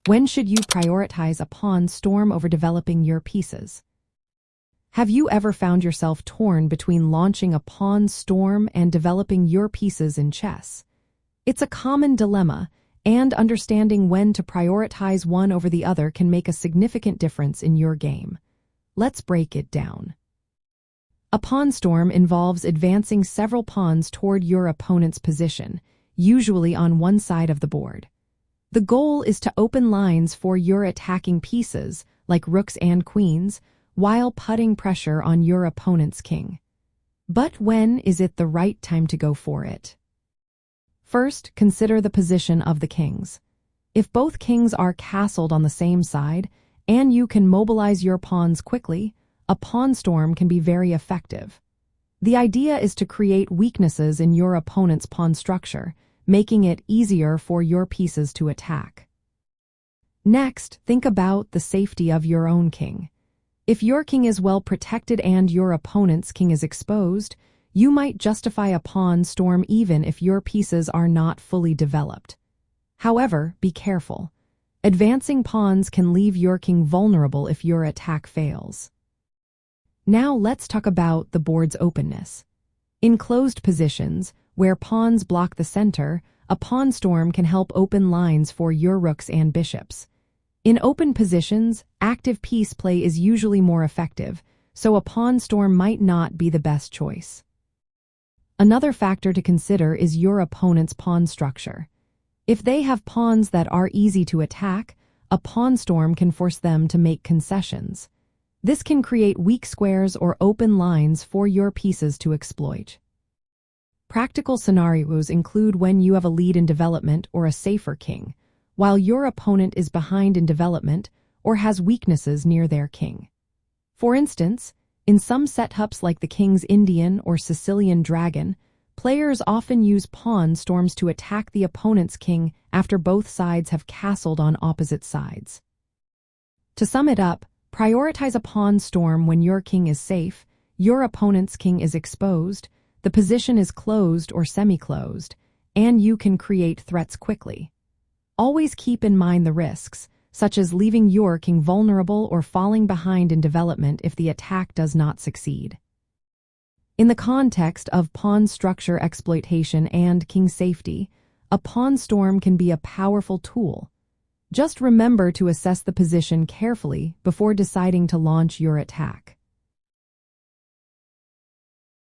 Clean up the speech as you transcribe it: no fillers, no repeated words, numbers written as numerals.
When should you prioritize a pawn storm over developing your pieces? Have you ever found yourself torn between launching a pawn storm and developing your pieces in chess? It's a common dilemma, and understanding when to prioritize one over the other can make a significant difference in your game. Let's break it down. A pawn storm involves advancing several pawns toward your opponent's position, usually on one side of the board. The goal is to open lines for your attacking pieces, like rooks and queens, while putting pressure on your opponent's king. But when is it the right time to go for it? First, consider the position of the kings. If both kings are castled on the same side, and you can mobilize your pawns quickly, a pawn storm can be very effective. The idea is to create weaknesses in your opponent's pawn structure, making it easier for your pieces to attack. Next, think about the safety of your own king. If your king is well protected and your opponent's king is exposed, you might justify a pawn storm even if your pieces are not fully developed. However, be careful. Advancing pawns can leave your king vulnerable if your attack fails. Now let's talk about the board's openness. In closed positions, where pawns block the center, a pawn storm can help open lines for your rooks and bishops. In open positions, active piece play is usually more effective, so a pawn storm might not be the best choice. Another factor to consider is your opponent's pawn structure. If they have pawns that are easy to attack, a pawn storm can force them to make concessions. This can create weak squares or open lines for your pieces to exploit. Practical scenarios include when you have a lead in development or a safer king, while your opponent is behind in development or has weaknesses near their king. For instance, in some setups like the King's Indian or Sicilian Dragon, players often use pawn storms to attack the opponent's king after both sides have castled on opposite sides. To sum it up, prioritize a pawn storm when your king is safe, your opponent's king is exposed, the position is closed or semi-closed, and you can create threats quickly. Always keep in mind the risks, such as leaving your king vulnerable or falling behind in development if the attack does not succeed. In the context of pawn structure exploitation and king safety, a pawn storm can be a powerful tool. Just remember to assess the position carefully before deciding to launch your attack.